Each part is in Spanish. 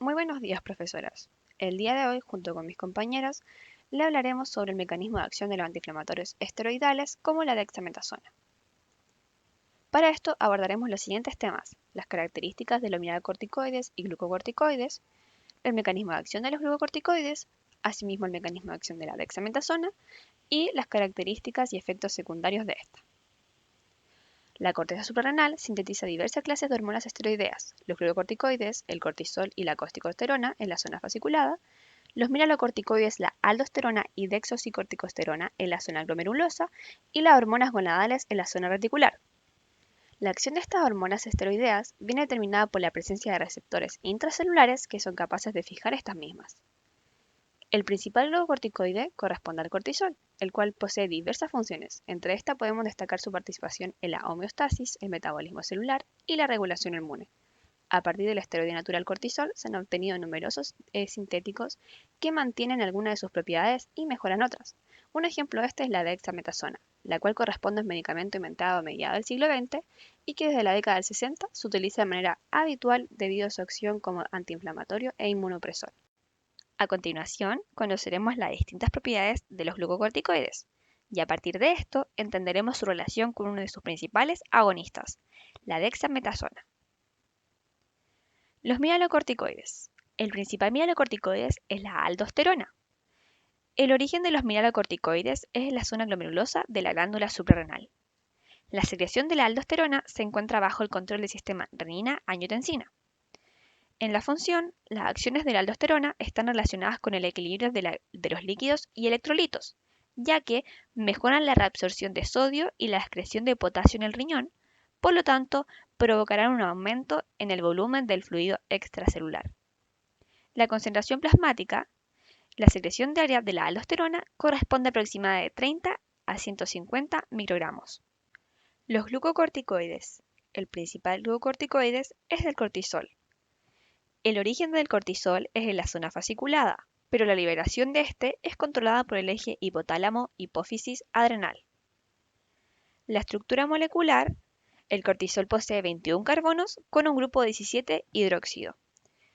Muy buenos días, profesoras. El día de hoy, junto con mis compañeras, le hablaremos sobre el mecanismo de acción de los antiinflamatorios esteroidales como la dexametasona. Para esto abordaremos los siguientes temas: las características de los mineralocorticoides y glucocorticoides, el mecanismo de acción de los glucocorticoides, asimismo el mecanismo de acción de la dexametasona y las características y efectos secundarios de esta. La corteza suprarrenal sintetiza diversas clases de hormonas esteroideas, los glucocorticoides, el cortisol y la corticosterona en la zona fasciculada, los mineralocorticoides, la aldosterona y desoxicorticosterona en la zona glomerulosa y las hormonas gonadales en la zona reticular. La acción de estas hormonas esteroideas viene determinada por la presencia de receptores intracelulares que son capaces de fijar estas mismas. El principal glucocorticoide corresponde al cortisol, el cual posee diversas funciones. Entre estas podemos destacar su participación en la homeostasis, el metabolismo celular y la regulación inmune. A partir del esteroide natural cortisol se han obtenido numerosos sintéticos que mantienen algunas de sus propiedades y mejoran otras. Un ejemplo de este es la dexametasona, la cual corresponde a un medicamento inventado a mediados del siglo XX y que desde la década del 60 se utiliza de manera habitual debido a su acción como antiinflamatorio e inmunopresor. A continuación, conoceremos las distintas propiedades de los glucocorticoides y a partir de esto entenderemos su relación con uno de sus principales agonistas, la dexametasona. Los mineralocorticoides. El principal mineralocorticoide es la aldosterona. El origen de los mineralocorticoides es en la zona glomerulosa de la glándula suprarrenal. La secreción de la aldosterona se encuentra bajo el control del sistema renina-angiotensina. En la función, las acciones de la aldosterona están relacionadas con el equilibrio de los líquidos y electrolitos, ya que mejoran la reabsorción de sodio y la excreción de potasio en el riñón, por lo tanto, provocarán un aumento en el volumen del fluido extracelular. La concentración plasmática, la secreción diaria de la aldosterona, corresponde aproximadamente de 30 a 150 microgramos. Los glucocorticoides. El principal glucocorticoide es el cortisol. El origen del cortisol es en la zona fasciculada, pero la liberación de este es controlada por el eje hipotálamo-hipófisis-adrenal. La estructura molecular: el cortisol posee 21 carbonos con un grupo 17 hidróxido.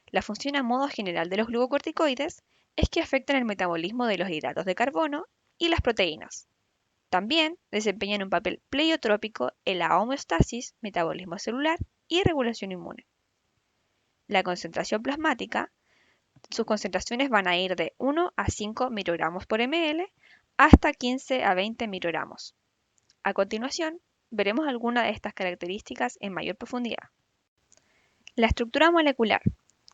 La función a modo general de los glucocorticoides es que afectan el metabolismo de los hidratos de carbono y las proteínas. También desempeñan un papel pleiotrópico en la homeostasis, metabolismo celular y regulación inmune. La concentración plasmática: sus concentraciones van a ir de 1 a 5 microgramos por ml hasta 15 a 20 microgramos. A continuación, veremos algunas de estas características en mayor profundidad. La estructura molecular.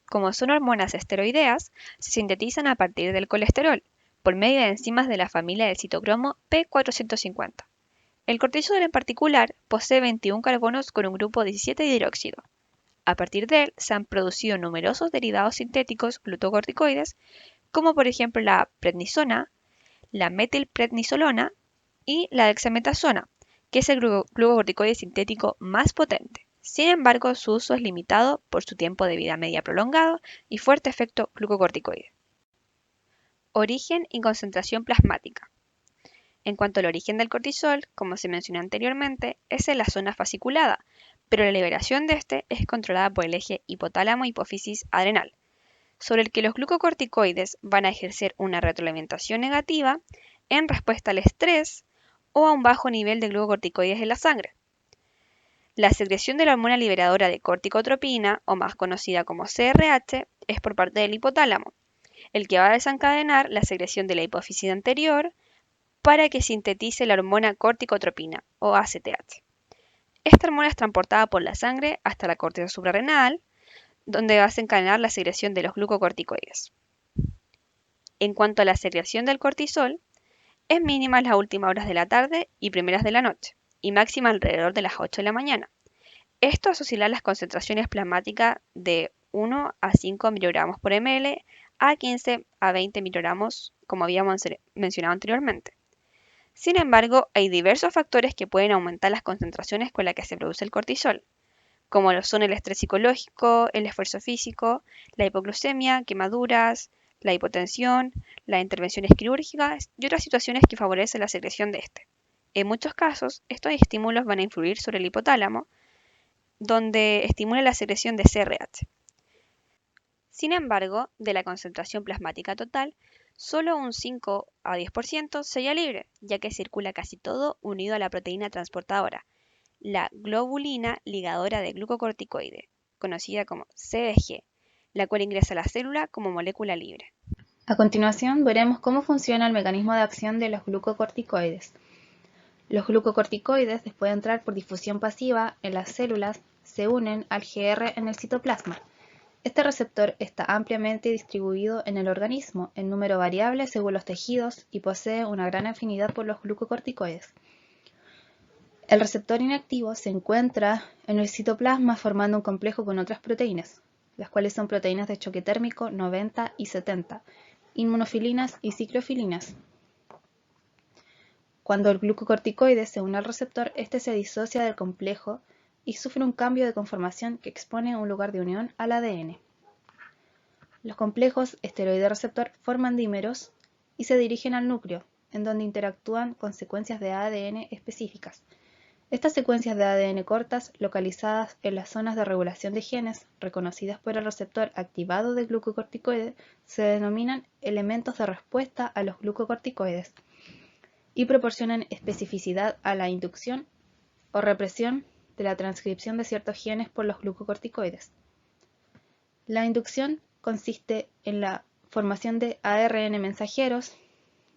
Como son hormonas esteroideas, se sintetizan a partir del colesterol, por medio de enzimas de la familia del citocromo P450. El cortisol en particular posee 21 carbonos con un grupo 17 de hidróxido. A partir de él se han producido numerosos derivados sintéticos glucocorticoides, como por ejemplo la prednisona, la metilprednisolona y la dexametasona, que es el glucocorticoide sintético más potente. Sin embargo, su uso es limitado por su tiempo de vida media prolongado y fuerte efecto glucocorticoide. Origen y concentración plasmática. En cuanto al origen del cortisol, como se mencionó anteriormente, es en la zona fasciculada, pero la liberación de este es controlada por el eje hipotálamo-hipófisis-adrenal, sobre el que los glucocorticoides van a ejercer una retroalimentación negativa en respuesta al estrés o a un bajo nivel de glucocorticoides en la sangre. La secreción de la hormona liberadora de corticotropina, o más conocida como CRH, es por parte del hipotálamo, el que va a desencadenar la secreción de la hipófisis anterior para que sintetice la hormona corticotropina, o ACTH. Esta hormona es transportada por la sangre hasta la corteza suprarrenal, donde va a desencadenar la secreción de los glucocorticoides. En cuanto a la secreción del cortisol, es mínima en las últimas horas de la tarde y primeras de la noche, y máxima alrededor de las 8 de la mañana. Esto hace oscilar las concentraciones plasmáticas de 1 a 5 microgramos por ml a 15 a 20 microgramos, como habíamos mencionado anteriormente. Sin embargo, hay diversos factores que pueden aumentar las concentraciones con las que se produce el cortisol, como lo son el estrés psicológico, el esfuerzo físico, la hipoglucemia, quemaduras, la hipotensión, las intervenciones quirúrgicas y otras situaciones que favorecen la secreción de este. En muchos casos, estos estímulos van a influir sobre el hipotálamo, donde estimula la secreción de CRH. Sin embargo, de la concentración plasmática total, solo un 5 a 10% sería libre, ya que circula casi todo unido a la proteína transportadora, la globulina ligadora de glucocorticoide, conocida como CBG, la cual ingresa a la célula como molécula libre. A continuación veremos cómo funciona el mecanismo de acción de los glucocorticoides. Los glucocorticoides, después de entrar por difusión pasiva en las células, se unen al GR en el citoplasma. Este receptor está ampliamente distribuido en el organismo en número variable según los tejidos y posee una gran afinidad por los glucocorticoides. El receptor inactivo se encuentra en el citoplasma formando un complejo con otras proteínas, las cuales son proteínas de choque térmico 90 y 70, inmunofilinas y ciclofilinas. Cuando el glucocorticoide se une al receptor, este se disocia del complejo y sufre un cambio de conformación que expone un lugar de unión al ADN. Los complejos esteroide-receptor forman dímeros y se dirigen al núcleo, en donde interactúan con secuencias de ADN específicas. Estas secuencias de ADN cortas, localizadas en las zonas de regulación de genes reconocidas por el receptor activado del glucocorticoide, se denominan elementos de respuesta a los glucocorticoides y proporcionan especificidad a la inducción o represión de la transcripción de ciertos genes por los glucocorticoides. La inducción consiste en la formación de ARN mensajeros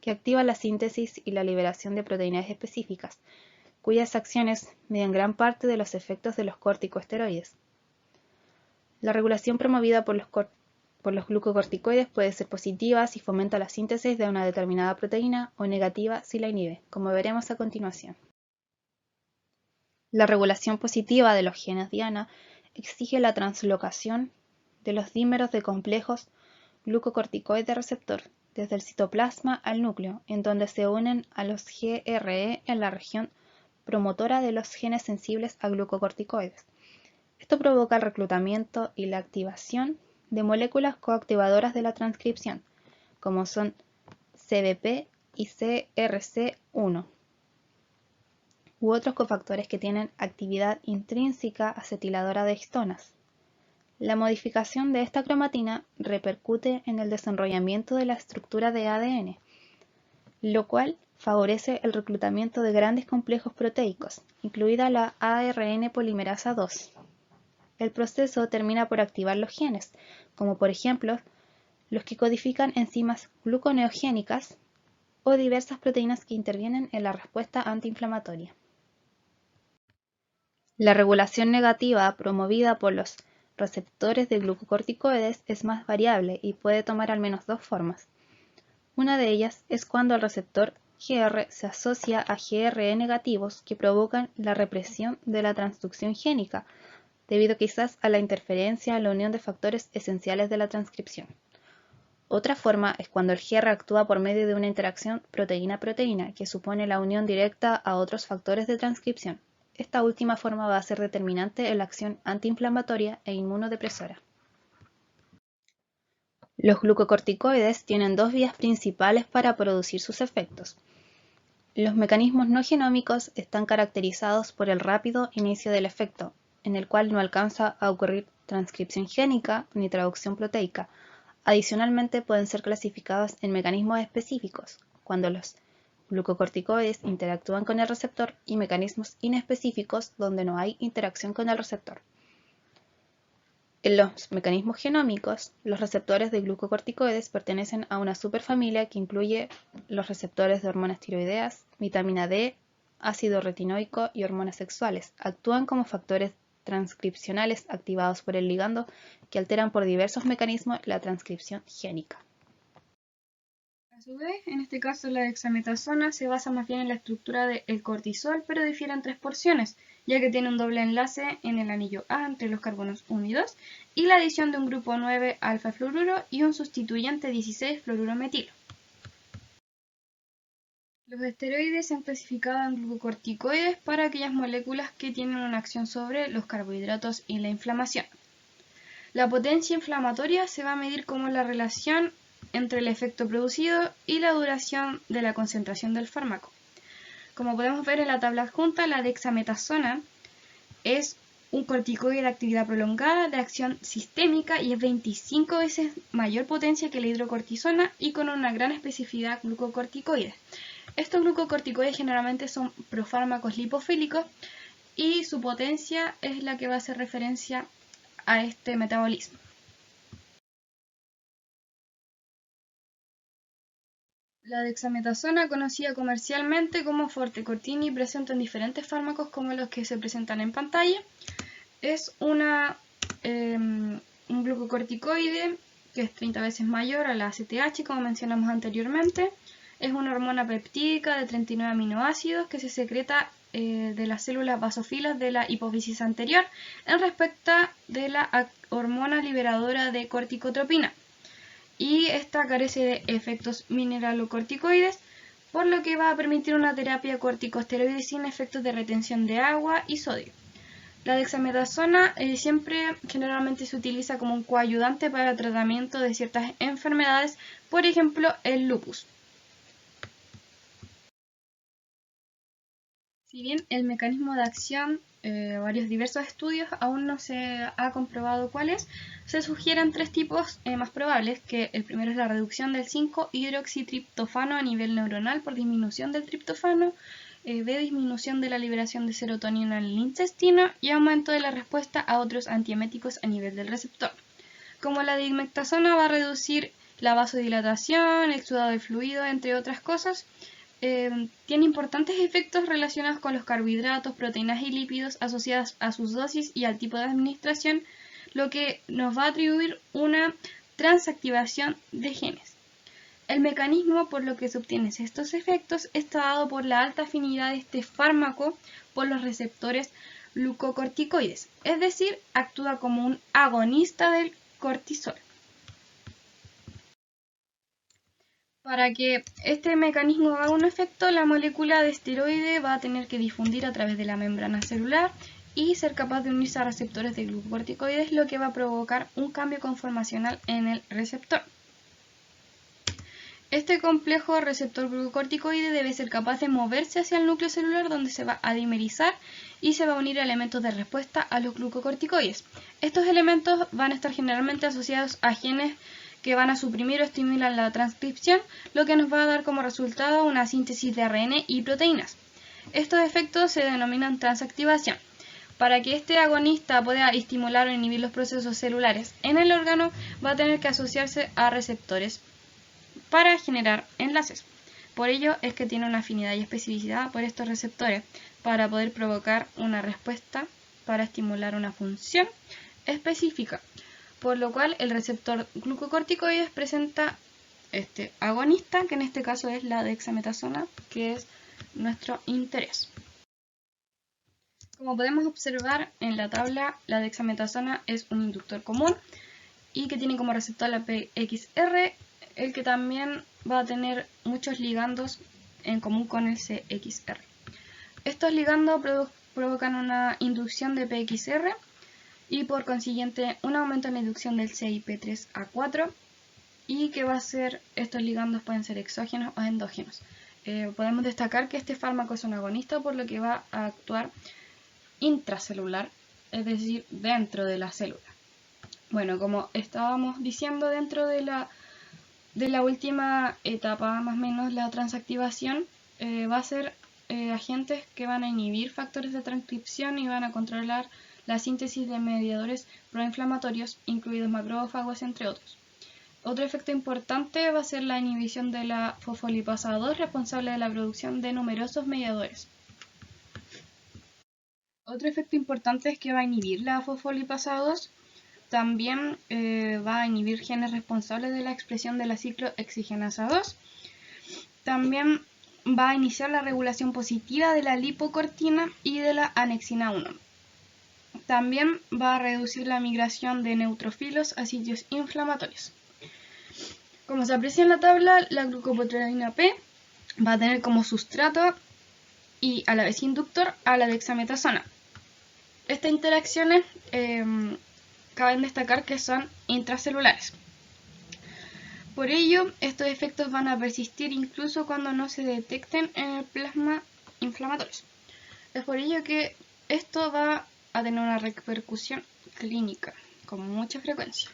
que activan la síntesis y la liberación de proteínas específicas, cuyas acciones median gran parte de los efectos de los corticosteroides. La regulación promovida por los glucocorticoides puede ser positiva si fomenta la síntesis de una determinada proteína o negativa si la inhibe, como veremos a continuación. La regulación positiva de los genes diana exige la translocación de los dímeros de complejos glucocorticoide receptor desde el citoplasma al núcleo, en donde se unen a los GRE en la región promotora de los genes sensibles a glucocorticoides. Esto provoca el reclutamiento y la activación de moléculas coactivadoras de la transcripción, como son CBP y CRC1, u otros cofactores que tienen actividad intrínseca acetiladora de histonas. La modificación de esta cromatina repercute en el desenrollamiento de la estructura de ADN, lo cual favorece el reclutamiento de grandes complejos proteicos, incluida la ARN polimerasa II. El proceso termina por activar los genes, como por ejemplo los que codifican enzimas gluconeogénicas o diversas proteínas que intervienen en la respuesta antiinflamatoria. La regulación negativa promovida por los receptores de glucocorticoides es más variable y puede tomar al menos dos formas. Una de ellas es cuando el receptor GR se asocia a GRE negativos que provocan la represión de la transducción génica, debido quizás a la interferencia en la unión de factores esenciales de la transcripción. Otra forma es cuando el GR actúa por medio de una interacción proteína-proteína que supone la unión directa a otros factores de transcripción. Esta última forma va a ser determinante en la acción antiinflamatoria e inmunodepresora. Los glucocorticoides tienen dos vías principales para producir sus efectos. Los mecanismos no genómicos están caracterizados por el rápido inicio del efecto, en el cual no alcanza a ocurrir transcripción génica ni traducción proteica. Adicionalmente, pueden ser clasificados en mecanismos específicos, cuando los glucocorticoides interactúan con el receptor, y mecanismos inespecíficos, donde no hay interacción con el receptor. En los mecanismos genómicos, los receptores de glucocorticoides pertenecen a una superfamilia que incluye los receptores de hormonas tiroideas, vitamina D, ácido retinoico y hormonas sexuales. Actúan como factores transcripcionales activados por el ligando que alteran por diversos mecanismos la transcripción génica. A su vez, en este caso la dexametasona se basa más bien en la estructura del cortisol, pero difiere en tres porciones, ya que tiene un doble enlace en el anillo A entre los carbonos 1 y 2 y la adición de un grupo 9 alfa-fluoruro y un sustituyente 16 fluorurometilo. Los esteroides se han clasificado en glucocorticoides para aquellas moléculas que tienen una acción sobre los carbohidratos y la inflamación. La potencia inflamatoria se va a medir como la relación entre el efecto producido y la duración de la concentración del fármaco. Como podemos ver en la tabla adjunta, la dexametasona es un corticoide de actividad prolongada, de acción sistémica y es 25 veces mayor potencia que la hidrocortisona y con una gran especificidad glucocorticoides. Estos glucocorticoides generalmente son profármacos lipofílicos y su potencia es la que va a hacer referencia a este metabolismo. La dexametasona, conocida comercialmente como Forte Cortini, presente en diferentes fármacos como los que se presentan en pantalla. Es un glucocorticoide que es 30 veces mayor a la ACTH, como mencionamos anteriormente. Es una hormona peptídica de 39 aminoácidos que se secreta de las células basófilas de la hipófisis anterior en respecto de la hormona liberadora de corticotropina. Y esta carece de efectos mineralocorticoides, por lo que va a permitir una terapia corticosteroide sin efectos de retención de agua y sodio. La dexametasona generalmente se utiliza como un coayudante para el tratamiento de ciertas enfermedades, por ejemplo el lupus. Si bien el mecanismo de acción, varios diversos estudios, aún no se ha comprobado cuál es, se sugieren tres tipos más probables, que el primero es la reducción del 5-hidroxitriptofano a nivel neuronal por disminución del triptofano, de disminución de la liberación de serotonina en el intestino y aumento de la respuesta a otros antieméticos a nivel del receptor. Como la dimectasona va a reducir la vasodilatación, el exudado de fluido, entre otras cosas, tiene importantes efectos relacionados con los carbohidratos, proteínas y lípidos asociados a sus dosis y al tipo de administración, lo que nos va a atribuir una transactivación de genes. El mecanismo por lo que se obtienen estos efectos está dado por la alta afinidad de este fármaco por los receptores glucocorticoides, es decir, actúa como un agonista del cortisol. Para que este mecanismo haga un efecto, la molécula de esteroide va a tener que difundir a través de la membrana celular y ser capaz de unirse a receptores de glucocorticoides, lo que va a provocar un cambio conformacional en el receptor. Este complejo receptor glucocorticoide debe ser capaz de moverse hacia el núcleo celular, donde se va a dimerizar y se va a unir a elementos de respuesta a los glucocorticoides. Estos elementos van a estar generalmente asociados a genes que van a suprimir o estimular la transcripción, lo que nos va a dar como resultado una síntesis de ARN y proteínas. Estos efectos se denominan transactivación. Para que este agonista pueda estimular o inhibir los procesos celulares en el órgano, va a tener que asociarse a receptores para generar enlaces. Por ello es que tiene una afinidad y especificidad por estos receptores para poder provocar una respuesta para estimular una función específica. Por lo cual el receptor glucocorticoides presenta este agonista, que en este caso es la dexametasona, que es nuestro interés. Como podemos observar en la tabla, la dexametasona es un inductor común y que tiene como receptor la PXR, el que también va a tener muchos ligandos en común con el CXR. Estos ligandos provocan una inducción de PXR y por consiguiente un aumento en la inducción del CYP3A4 y que va a ser, estos ligandos pueden ser exógenos o endógenos. Podemos destacar que este fármaco es un agonista, por lo que va a actuar intracelular, es decir, dentro de la célula. Bueno, como estábamos diciendo, dentro de la última etapa, más o menos la transactivación, va a ser agentes que van a inhibir factores de transcripción y van a controlar la síntesis de mediadores proinflamatorios, incluidos macrófagos, entre otros. Otro efecto importante va a ser la inhibición de la fosfolipasa 2, responsable de la producción de numerosos mediadores. Otro efecto importante es que va a inhibir la fosfolipasa 2. También va a inhibir genes responsables de la expresión de la ciclohexigenasa 2. También va a iniciar la regulación positiva de la lipocortina y de la anexina 1. También va a reducir la migración de neutrófilos a sitios inflamatorios. Como se aprecia en la tabla, la glucoproteína P va a tener como sustrato y a la vez inductor a la dexametasona. Estas interacciones caben destacar que son intracelulares. Por ello, estos efectos van a persistir incluso cuando no se detecten en el plasma inflamatorios. Es por ello que esto va a tener una repercusión clínica con mucha frecuencia.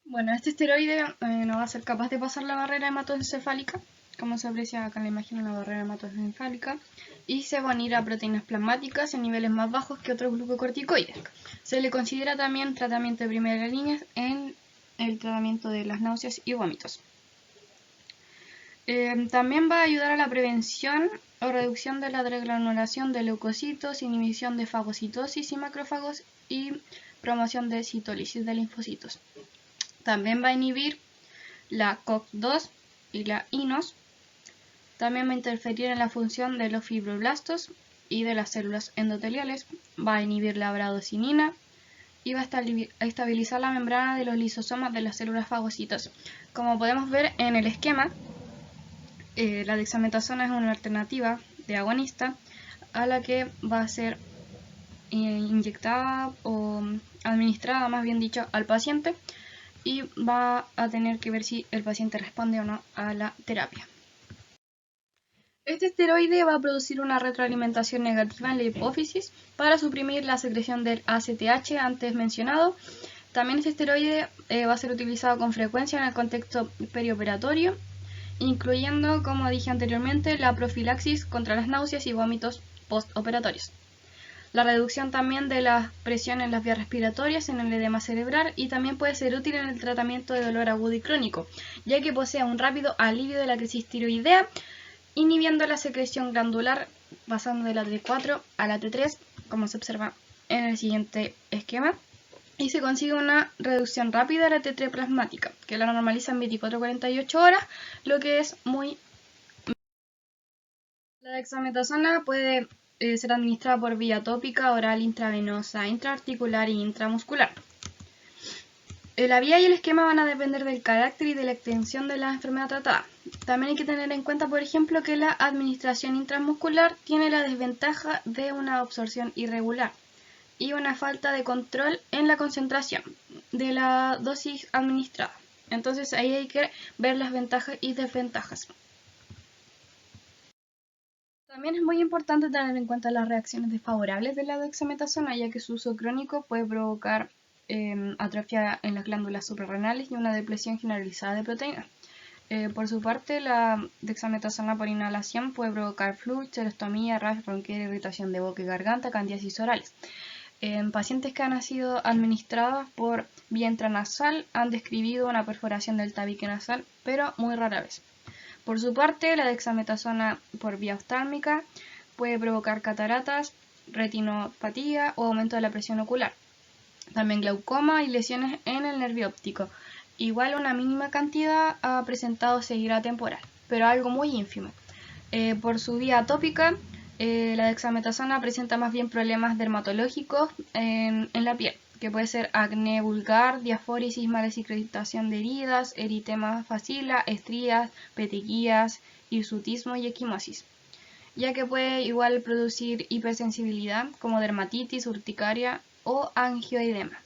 Bueno, este esteroide no va a ser capaz de pasar la barrera hematoencefálica, como se aprecia acá en la imagen, una barrera hematoencefálica, y se va a unir a proteínas plasmáticas en niveles más bajos que otros glucocorticoides. Se le considera también tratamiento de primera línea en el tratamiento de las náuseas y vómitos. También va a ayudar a la prevención o reducción de la desgranulación de leucocitos, inhibición de fagocitosis y macrófagos y promoción de citólisis de linfocitos. También va a inhibir la COX-2 y la INOS. También va a interferir en la función de los fibroblastos y de las células endoteliales. Va a inhibir la bradosinina y va a estabilizar la membrana de los lisosomas de las células fagocitosas. Como podemos ver en el esquema, la dexametasona es una alternativa de agonista a la que va a ser inyectada o administrada, más bien dicho, al paciente, y va a tener que ver si el paciente responde o no a la terapia. Este esteroide va a producir una retroalimentación negativa en la hipófisis para suprimir la secreción del ACTH antes mencionado. También este esteroide va a ser utilizado con frecuencia en el contexto perioperatorio, incluyendo, como dije anteriormente, la profilaxis contra las náuseas y vómitos postoperatorios. La reducción también de la presión en las vías respiratorias en el edema cerebral, y también puede ser útil en el tratamiento de dolor agudo y crónico, ya que posee un rápido alivio de la crisis tiroidea, inhibiendo la secreción glandular pasando de la T4 a la T3, como se observa en el siguiente esquema, y se consigue una reducción rápida de la T3 plasmática, que la normaliza en 24-48 horas, lo que es muy... La dexametasona puede ser administrada por vía tópica, oral, intravenosa, intraarticular e intramuscular. La vía y el esquema van a depender del carácter y de la extensión de la enfermedad tratada. También hay que tener en cuenta, por ejemplo, que la administración intramuscular tiene la desventaja de una absorción irregular y una falta de control en la concentración de la dosis administrada. Entonces ahí hay que ver las ventajas y desventajas. También es muy importante tener en cuenta las reacciones desfavorables de la dexametasona, ya que su uso crónico puede provocar atrofia en las glándulas suprarrenales y una depresión generalizada de proteínas. Por su parte, la dexametasona por inhalación puede provocar flu, xerostomía, rash, bronquitis, irritación de boca y garganta, candidiasis orales. En pacientes que han sido administradas por vía intranasal han describido una perforación del tabique nasal, pero muy rara vez. Por su parte, la dexametasona por vía oftálmica puede provocar cataratas, retinopatía o aumento de la presión ocular. También glaucoma y lesiones en el nervio óptico. Igual una mínima cantidad ha presentado ceguera temporal, pero algo muy ínfimo. Por su vía tópica, la dexametasona presenta más bien problemas dermatológicos en la piel, que puede ser acné vulgar, diafórisis, mala cicatrización de heridas, eritema facila, estrías, petequías, hirsutismo y equimosis, ya que puede igual producir hipersensibilidad como dermatitis, urticaria o angioedema.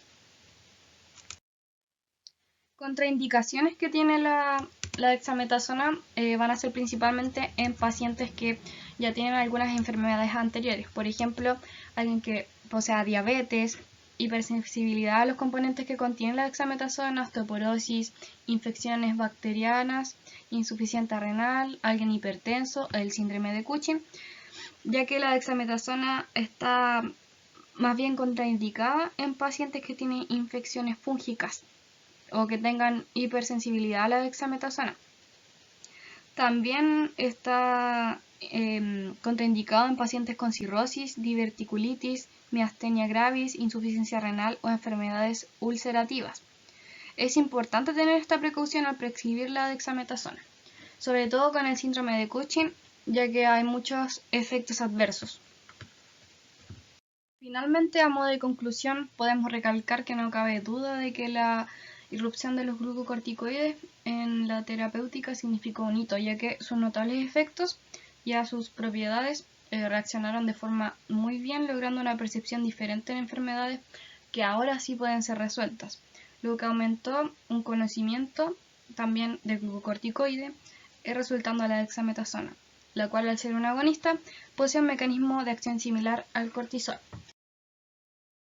Contraindicaciones que tiene la dexametasona van a ser principalmente en pacientes que ya tienen algunas enfermedades anteriores, por ejemplo, alguien que posea diabetes, hipersensibilidad a los componentes que contiene la dexametasona, osteoporosis, infecciones bacterianas, insuficiencia renal, alguien hipertenso, el síndrome de Cushing, ya que la dexametasona está más bien contraindicada en pacientes que tienen infecciones fúngicas o que tengan hipersensibilidad a la dexametasona. También está contraindicado en pacientes con cirrosis, diverticulitis, miastenia gravis, insuficiencia renal o enfermedades ulcerativas. Es importante tener esta precaución al prescribir la dexametasona, sobre todo con el síndrome de Cushing, ya que hay muchos efectos adversos. Finalmente, a modo de conclusión, podemos recalcar que no cabe duda de que la irrupción de los glucocorticoides en la terapéutica significó un hito, ya que sus notables efectos y a sus propiedades reaccionaron de forma muy bien, logrando una percepción diferente en enfermedades que ahora sí pueden ser resueltas, lo que aumentó un conocimiento también del glucocorticoide, resultando a la dexametasona. la cual al ser un agonista posee un mecanismo de acción similar al cortisol.